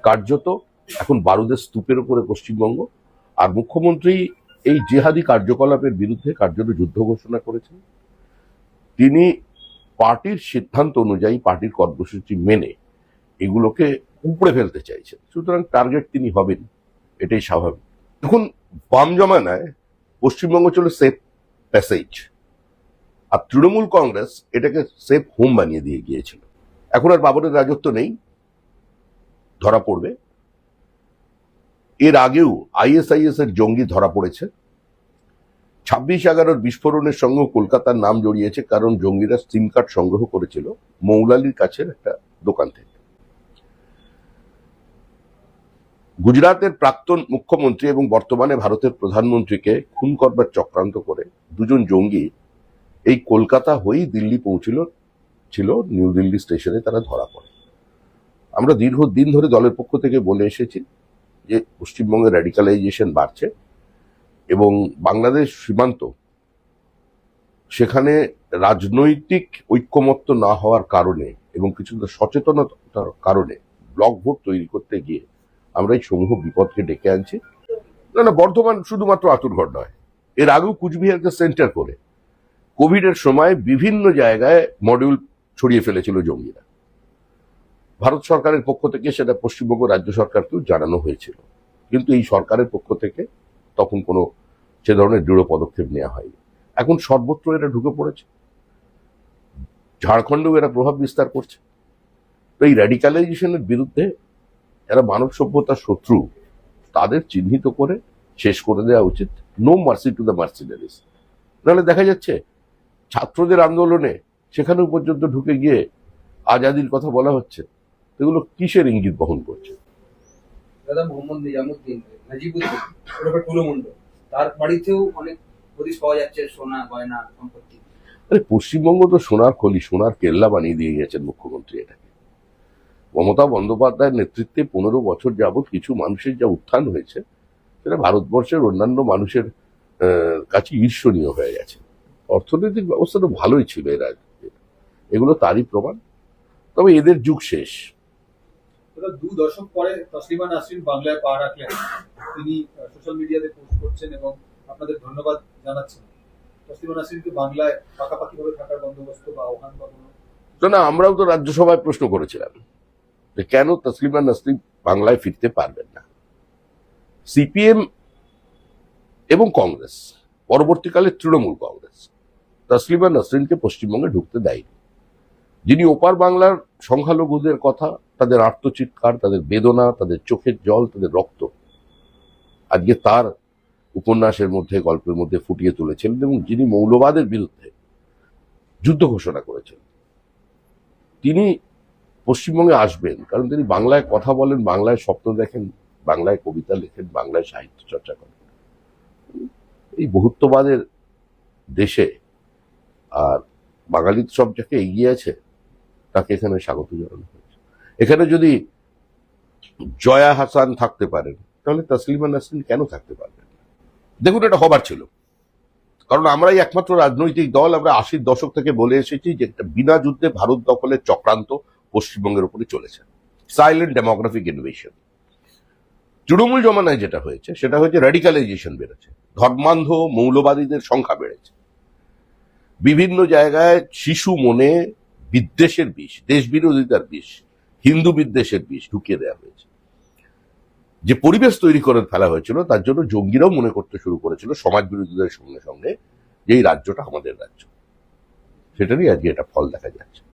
কার্যত এখন বারুদের স্তূপের উপরে পশ্চিমবঙ্গ। আর মুখ্যমন্ত্রী এই জেহাদি কার্যকলাপের বিরুদ্ধে কার্যত যুদ্ধ ঘোষণা করেছেন। তিনি পার্টির সিদ্ধান্ত অনুযায়ী, পার্টির কর্মসূচি মেনে এগুলোকে উপড়ে ফেলতে চাইছেন। সুতরাং টার্গেট তিনি হবেন, এটাই স্বাভাবিক। এখন বাম জমানায় পশ্চিমবঙ্গ ছিল সেফ প্যাসেজ, আর তৃণমূল কংগ্রেস এটাকে সেফ হোম বানিয়ে দিয়ে গিয়েছিল। এখন আর বাবরের রাজত্ব নেই, ধরা পড়বে। এর আগেও আইএসআইএস এর জঙ্গি ধরা পড়েছে। 26/11 বিস্ফোরণের সঙ্গে কলকাতার নাম জড়িয়েছে, কারণ জঙ্গিরা সিম কার্ড সংগ্রহ করেছিল মৌলালির কাছের একটা দোকান থেকে। গুজরাটের প্রাক্তন মুখ্যমন্ত্রী এবং বর্তমানে ভারতের প্রধানমন্ত্রীকে খুন করবার চক্রান্ত করে দুজন জঙ্গি এই কলকাতা হয়েই দিল্লি ছিল নিউ দিল্লি স্টেশনে তারা ধরা পড়ে। আমরা দীর্ঘদিন ধরে দলের পক্ষ থেকে বলে এসেছি যে পশ্চিমবঙ্গে র্যাডিকালাইজেশন বাড়ছে এবং বাংলাদেশ সীমান্ত, সেখানে রাজনৈতিক ঐক্যমত্য না হওয়ার কারণে এবং কিছুটা সচেতনতার কারণে ব্লক ভোট তৈরি করতে গিয়ে আমরা এই সমূহ বিপদকে ডেকে আনছি। না, বর্ধমান শুধুমাত্র আতুরঘর নয়, এর আগেও কুচবিহারকে সেন্টার করে কোভিডের সময় বিভিন্ন জায়গায় মডিউল ছড়িয়ে ফেলেছিল জঙ্গিরা। ভারত সরকারের পক্ষ থেকে সেটা পশ্চিমবঙ্গ রাজ্য সরকারকেও জানানো হয়েছিল, কিন্তু এই সরকারের পক্ষ থেকে তখন কোনো সে ধরনের দৃঢ় পদক্ষেপ নেওয়া হয়নি। এখন সর্বত্র এরা ঢুকে পড়েছে, ঝাড়খণ্ডেও এরা প্রভাব বিস্তার করছে। তো এই র্যাডিকালাইজেশনের বিরুদ্ধে যারা মানব সভ্যতার শত্রু, তাদের চিহ্নিত করে শেষ করে দেওয়া উচিত। No mercy to the mercenaries. নাহলে দেখা যাচ্ছে ছাত্রদের আন্দোলনে সেখানেও পর্যন্ত ঢুকে গিয়ে আজাদির কথা বলা হচ্ছে। এগুলো কিসের ইঙ্গিত বহন করছে? দাদা মোহাম্মদ নিজামুদ্দিন, নাজিবুদ্দিন ওরফে টুলু মুন্ডু, তার বাড়িতেও অনেক হদিশ পাওয়া যাচ্ছে সোনা গয়না সম্পত্তি। আরে পশ্চিমবঙ্গ তো সোনার খনি, সোনার কেল্লা বানিয়ে দিয়ে গেছেন মুখ্যমন্ত্রী এটাকে। মমতা বন্দ্যোপাধ্যায়ের নেতৃত্বে 15 বছর যাবৎ কিছু মানুষের যা উত্থান হয়েছে, সেটা ভারতবর্ষের অন্যান্য মানুষের কাছে ঈর্ষণীয় হয়ে গেছে। অর্থনৈতিক ব্যবস্থা তো ভালোই ছিল এর আগে, এগুলো তারই প্রমাণ। তবে এদের যুগ শেষ। 2 দশক পরে তসলিমা নাসরিন বাংলায় পা রাখলেন। তিনি সোশ্যাল মিডিয়াতে পোস্ট করছেন এবং আপনাদের ধন্যবাদ জানাচ্ছেন। তসলিমা নাসরিনকে বাংলায় পাকাপাকিভাবে থাকার বন্দোবস্ত বা আহ্বান বা না, আমরাও তো রাজ্যসভায় প্রশ্ন করেছিলাম যে কেন তসলিমা নাসরিন বাংলায় ফিরতে পারবেন না। সিপিএম এবং কংগ্রেস, পরবর্তীকালে তৃণমূল কংগ্রেস, তসলিমা নাসরিনকে পশ্চিমবঙ্গে ঢুকতে দেয়নি। যিনি ওপার বাংলার সংখ্যালঘুদের কথা, তাদের আর্তচিৎকার, তাদের বেদনা, তাদের চোখের জল, তাদের রক্ত আজকে তার উপন্যাসের মধ্যে, গল্পের মধ্যে ফুটিয়ে তুলেছিলেন, এবং যিনি মৌলবাদের বিরুদ্ধে যুদ্ধ ঘোষণা করেছেন, তিনি পশ্চিমবঙ্গে আসবেন। কারণ তিনি বাংলায় কথা বলেন, বাংলায় স্বপ্ন দেখেন, বাংলায় কবিতা লেখেন, বাংলায় সাহিত্য চর্চা করেন। এই বহুত্ববাদের দেশে আর বাঙালি সব যাকে এগিয়ে আছে তাকে এখানে স্বাগত জানানো হয়েছে। এখানে যদি জয়া হাসান থাকতে পারেন, তাহলে তসলিমা নাসরিন কেন থাকতে পারবেন? দেখুন, এটা হবার ছিল, কারণ আমরাই একমাত্র রাজনৈতিক দল, আমরা 80-র দশক থেকে বলে এসেছি যে একটা বিনা যুদ্ধে ভারত দখলের চক্রান্ত পশ্চিমবঙ্গের উপরে চলেছে। Silent demographic invasion. তৃণমূল জমানায় যেটা হয়েছে সেটা হচ্ছে র্যাডিকালাইজেশন বেড়েছে, ধর্মান্ধ মৌলবাদীদের সংখ্যা বেড়েছে। বিভিন্ন জায়গায় শিশু মনে বিদ্বেষের বিষ, দেশ বিরোধিতার বিষ, হিন্দু বিদ্বেষের বিষ ঢুকিয়ে দেওয়া হয়েছে। যে পরিবেশ তৈরি করে ফেলা হয়েছিল, তার জন্য জঙ্গিরাও মনে করতে শুরু করেছিল সমাজ বিরোধীদের সঙ্গে সঙ্গে যে এই রাজ্যটা আমাদের রাজ্য। সেটারই আজকে এটা ফল দেখা যাচ্ছে।